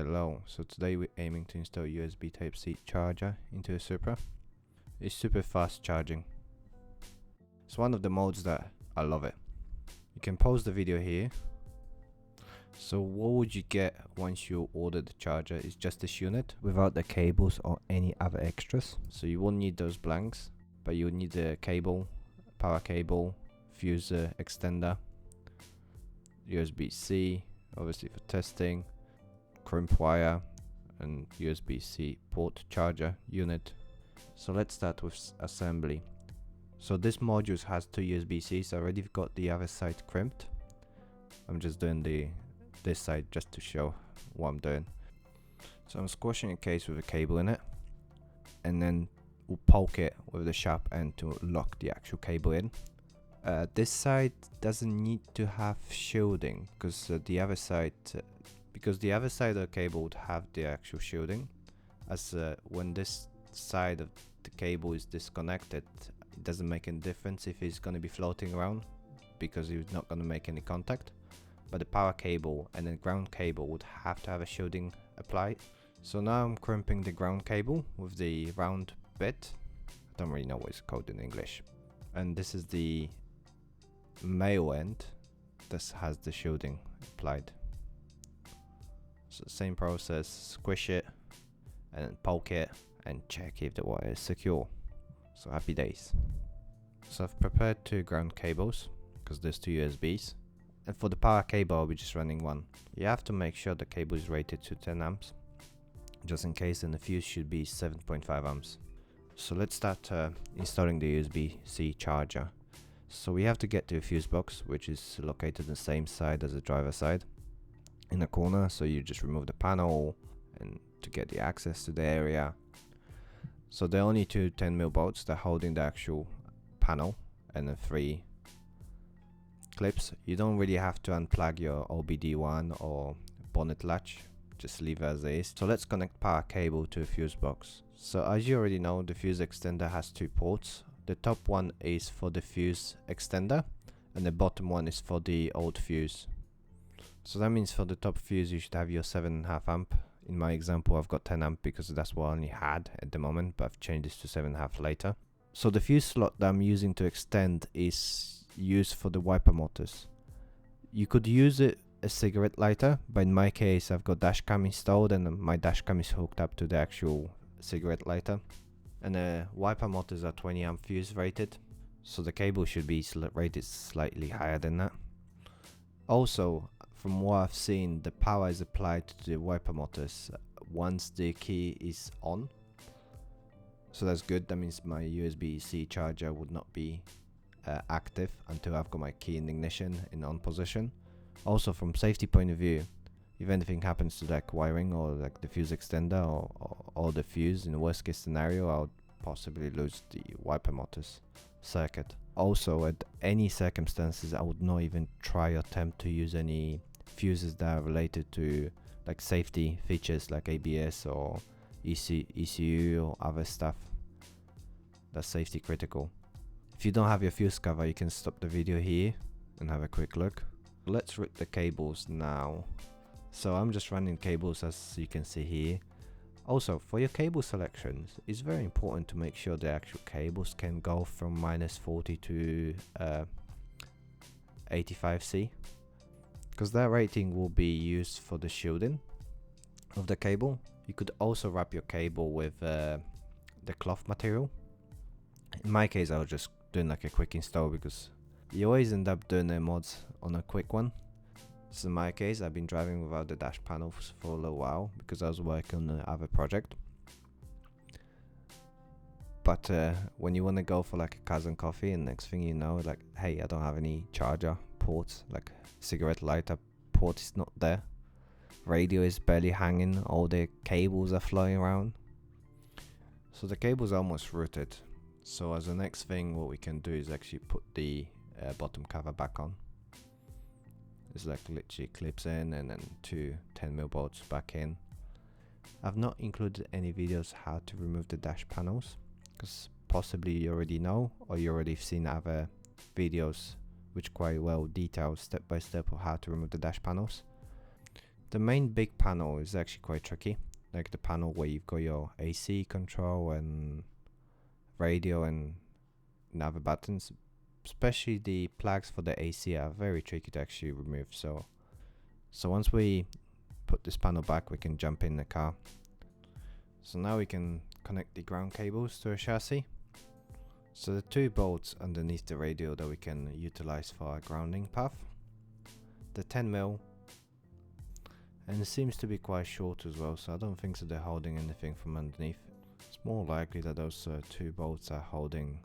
Hello, so today we're aiming to install USB Type-C charger into a Supra. It's super fast charging. It's one of the modes that I love it. You can pause the video here. So what would you get once you order the charger? It's just this unit without the cables or any other extras. So you won't need those blanks, but you would need the cable, power cable, fuse extender, USB-C, obviously for testing, crimp wire, and USB-C port charger unit. So let's start with assembly. So this module has two USB-Cs. I already got the other side crimped. I'm just doing this side just to show what I'm doing. So I'm squashing a case with a cable in it, and then we'll poke it with the sharp end to lock the actual cable in. This side doesn't need to have shielding because the other side of the cable would have the actual shielding, as when this side of the cable is disconnected, it doesn't make any difference if it's going to be floating around because it's not going to make any contact. But the power cable and the ground cable would have to have a shielding applied. So now I'm crimping the ground cable with the round bit. I don't really know what it's called in English. And this is the male end that has the shielding applied. So same process, squish it and then poke it and check if the wire is secure. So happy days. So I've prepared two ground cables because there's two USBs. And for the power cable I'll be just running one. You have to make sure the cable is rated to 10 amps. Just in case, and the fuse should be 7.5 amps. So let's start installing the USB-C charger. So we have to get to a fuse box, which is located on the same side as the driver side, in the corner. So you just remove the panel and to get the access to the area. So there are only two 10mm bolts that are holding the actual panel, and then 3 clips. You don't really have to unplug your OBD1 or bonnet latch, just leave it as is. So let's connect power cable to a fuse box. So as you already know, the fuse extender has 2 ports. The top one is for the fuse extender and the bottom one is for the old fuse. So that means for the top fuse you should have your 7.5 amp. In my example I've got 10 amp because that's what I only had at the moment, but I've changed this to 7.5 later. So the fuse slot that I'm using to extend is used for the wiper motors. You could use it as cigarette lighter, but in my case I've got dashcam installed and my dashcam is hooked up to the actual cigarette lighter. And the wiper motors are 20 amp fuse rated, so the cable should be rated slightly higher than that. Also, from what I've seen, the power is applied to the wiper motors once the key is on. So that's good. That means my USB-C charger would not be active until I've got my key in ignition in on position. Also, from safety point of view, if anything happens to like wiring or like the fuse extender or the fuse, in the worst case scenario I would possibly lose the wiper motors circuit. Also, at any circumstances I would not even try or attempt to use any fuses that are related to like safety features like ABS or ECU or other stuff that's safety critical. If you don't have your fuse cover, you can stop the video here and have a quick look. Let's rip the cables now. So I'm just running cables as you can see here. Also, for your cable selections, it's very important to make sure the actual cables can go from -40 to 85C, because that rating will be used for the shielding of the cable. You could also wrap your cable with the cloth material. In my case I was just doing like a quick install because you always end up doing the mods on a quick one. So in my case, I've been driving without the dash panels for a little while because I was working on the other project. But when you want to go for like a cousin coffee and next thing you know, like, hey, I don't have any charger ports, like cigarette lighter port is not there. Radio is barely hanging, all the cables are flying around. So the cable's almost rooted. So as the next thing, what we can do is actually put the bottom cover back on. It's like literally clips in and then 2 10mm bolts back in. I've not included any videos how to remove the dash panels because possibly you already know or you already seen other videos which quite well detail step by step of how to remove the dash panels. The main big panel is actually quite tricky, like the panel where you've got your AC control and radio and other buttons. Especially the plugs for the AC are very tricky to actually remove. So once we put this panel back, we can jump in the car. So now we can connect the ground cables to a chassis. So the 2 bolts underneath the radio that we can utilize for our grounding path. The 10mm, and it seems to be quite short as well, so I don't think so they're holding anything from underneath. It's more likely that those 2 bolts are holding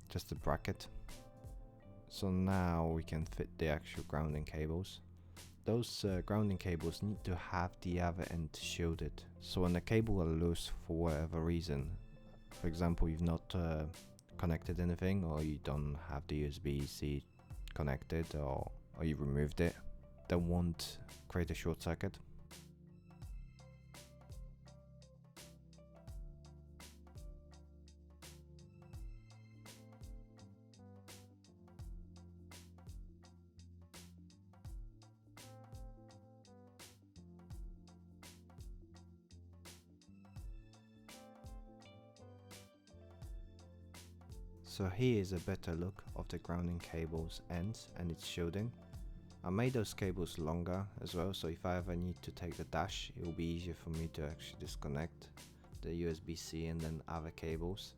just a bracket. So now we can fit the actual grounding cables. Those grounding cables need to have the other end shielded. So when the cable are loose for whatever reason, for example you've not connected anything, or you don't have the USB-C connected, or you removed it, that won't create a short circuit. So here is a better look of the grounding cables ends and its shielding. I made those cables longer as well, so if I ever need to take the dash, it will be easier for me to actually disconnect the USB-C and then other cables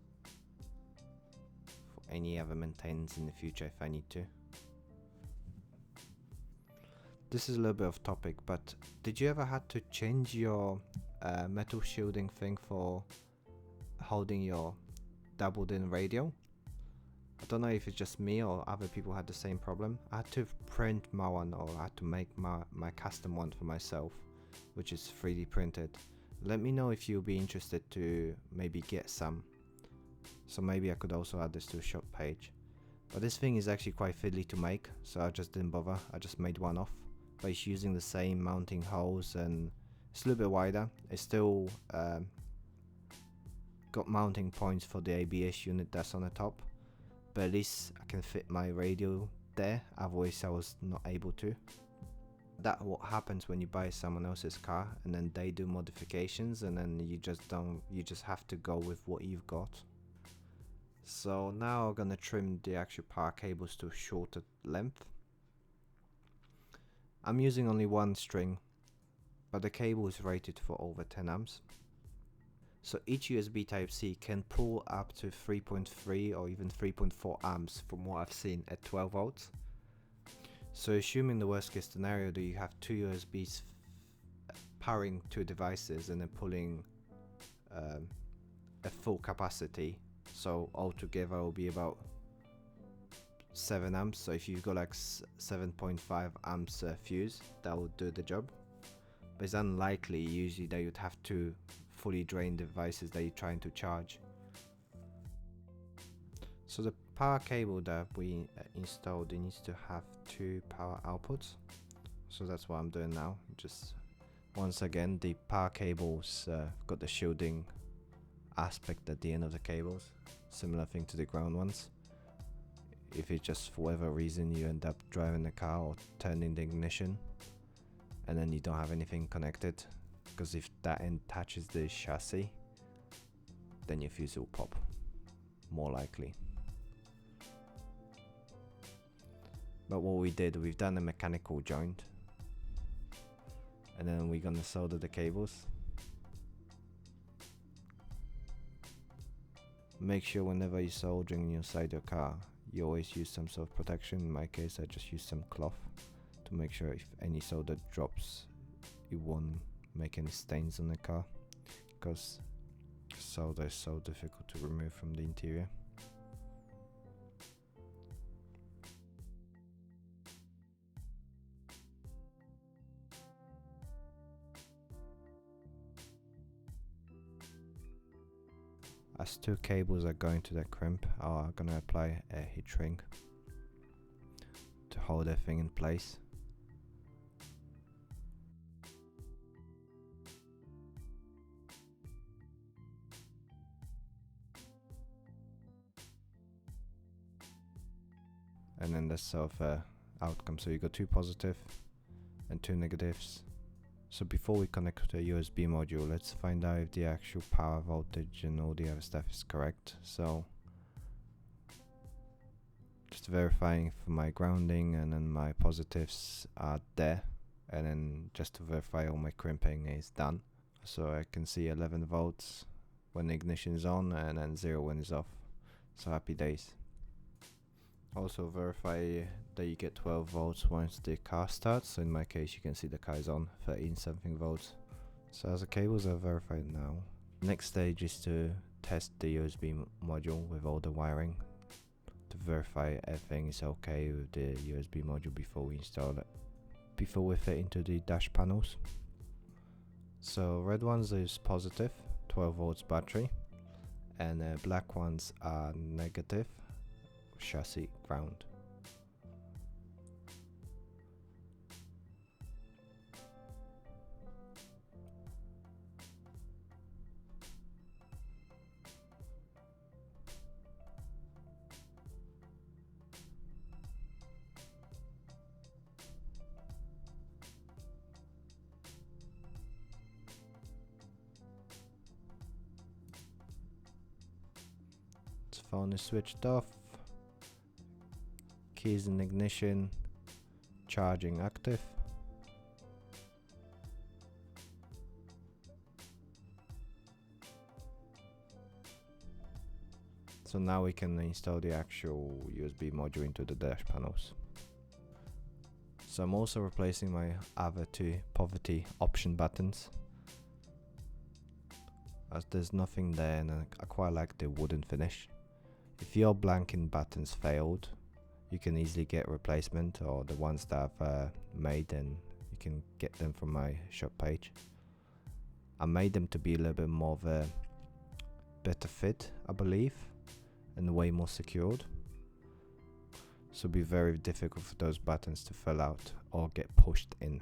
for any other maintenance in the future if I need to. This is a little bit off topic, but did you ever had to change your metal shielding thing for holding your doubled in radio? I don't know if it's just me or other people had the same problem. I had to print my one, or I had to make my custom one for myself, which is 3D printed. Let me know if you'll be interested to maybe get some. So maybe I could also add this to a shop page. But this thing is actually quite fiddly to make, so I just didn't bother. I just made one off. But it's using the same mounting holes, and it's a little bit wider. It's still got mounting points for the ABS unit that's on the top. But at least I can fit my radio there, otherwise I was not able to. That's what happens when you buy someone else's car and then they do modifications, and then you just have to go with what you've got. So now I'm gonna trim the actual power cables to a shorter length. I'm using only 1 string, but the cable is rated for over 10 amps. So each USB Type-C can pull up to 3.3 or even 3.4 amps from what I've seen at 12 volts. So assuming the worst case scenario that you have 2 USBs powering 2 devices and then pulling a full capacity, so altogether will be about 7 amps. So if you've got like 7.5 amps fuse, that will do the job. But it's unlikely usually that you'd have to fully drain devices that you're trying to charge. So the power cable that we installed, it needs to have 2 power outputs. So that's what I'm doing now. Just once again, the power cables got the shielding aspect at the end of the cables. Similar thing to the ground ones. If it's just for whatever reason you end up driving the car or turning the ignition and then you don't have anything connected, because if that end touches the chassis, then your fuse will pop, more likely. But what we've done a mechanical joint, and then we're gonna solder the cables. Make sure whenever you're soldering inside your car, you always use some sort of protection. In my case, I just use some cloth to make sure if any solder drops, it won't make any stains on the car, because solder is so difficult to remove from the interior. As 2 cables are going to the crimp, I'm gonna apply a heat shrink to hold everything in place. And then that's sort of outcome. So you got 2 positive and 2 negatives. So before we connect to the USB module, let's find out if the actual power voltage and all the other stuff is correct. So just verifying for my grounding, and then my positives are there, and then just to verify all my crimping is done. So I can see 11 volts when the ignition is on, and then 0 when it's off. So happy days. Also verify that you get 12 volts once the car starts. So in my case, you can see the car is on 13 something volts. So as the cables are verified now, next stage is to test the USB module with all the wiring to verify everything is okay with the USB module before we install it, before we fit into the dash panels. So red ones is positive, 12 volts battery, and black ones are negative, chassis ground. Phone is switched off, keys in ignition, charging active. So now we can install the actual USB module into the dash panels. So I'm also replacing my other two poverty option buttons, as there's nothing there, and I quite like the wooden finish. If your blanking buttons failed, you can easily get replacement, or the ones that I've made, and you can get them from my shop page. I made them to be a little bit more of a better fit, I believe, and way more secured. So it'll be very difficult for those buttons to fall out or get pushed in.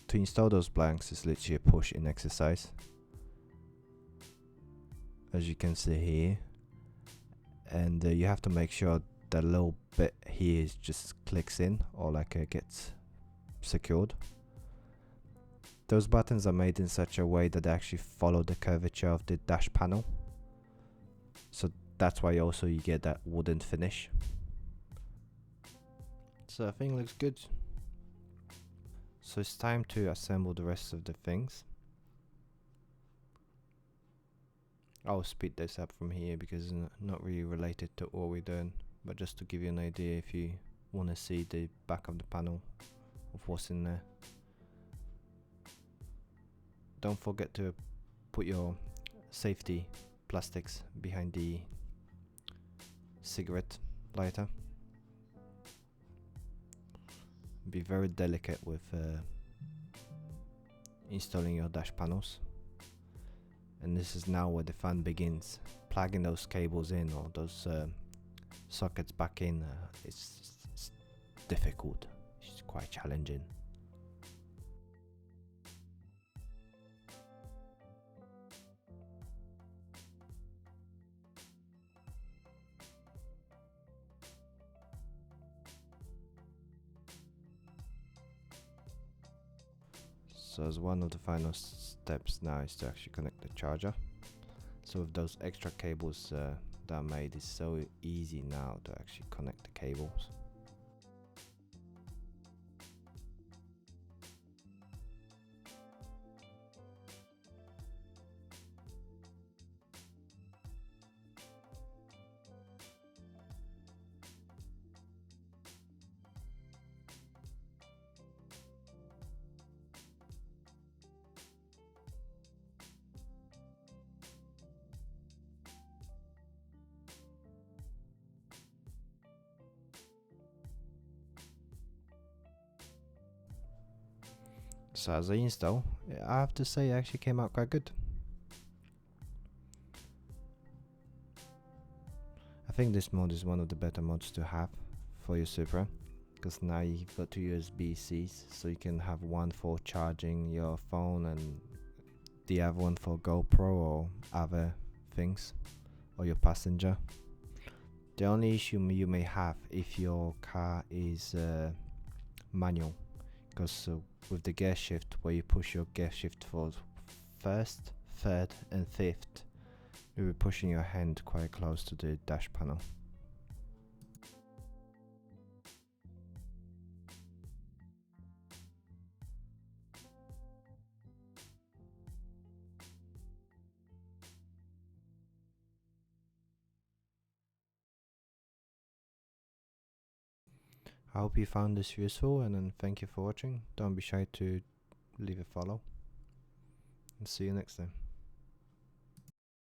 To install those blanks is literally a push in exercise, as you can see here, and you have to make sure that little bit here just clicks in, or like gets secured. Those buttons are made in such a way that they actually follow the curvature of the dash panel, so that's why also you get that wooden finish. So I think it looks good. So it's time to assemble the rest of the things. I'll speed this up from here because it's not really related to what we're doing, but just to give you an idea if you want to see the back of the panel of what's in there. Don't forget to put your safety plastics behind the cigarette lighter. Be very delicate with installing your dash panels. And this is now where the fun begins. Plugging those cables in, or those sockets back in, it's difficult. It's quite challenging. So as one of the final steps now is to actually connect the charger. So with those extra cables that I made, it's so easy now to actually connect the cables. So as I install, I have to say it actually came out quite good. I think this mod is one of the better mods to have for your Supra, because now you've got two USB-Cs, so you can have one for charging your phone and the other one for GoPro or other things, or your passenger. The only issue you may have if your car is manual, because with the gear shift, where you push your gear shift for first, third and fifth, you'll be pushing your hand quite close to the dash panel. I hope you found this useful, and then thank you for watching. Don't be shy to leave a follow, and see you next time.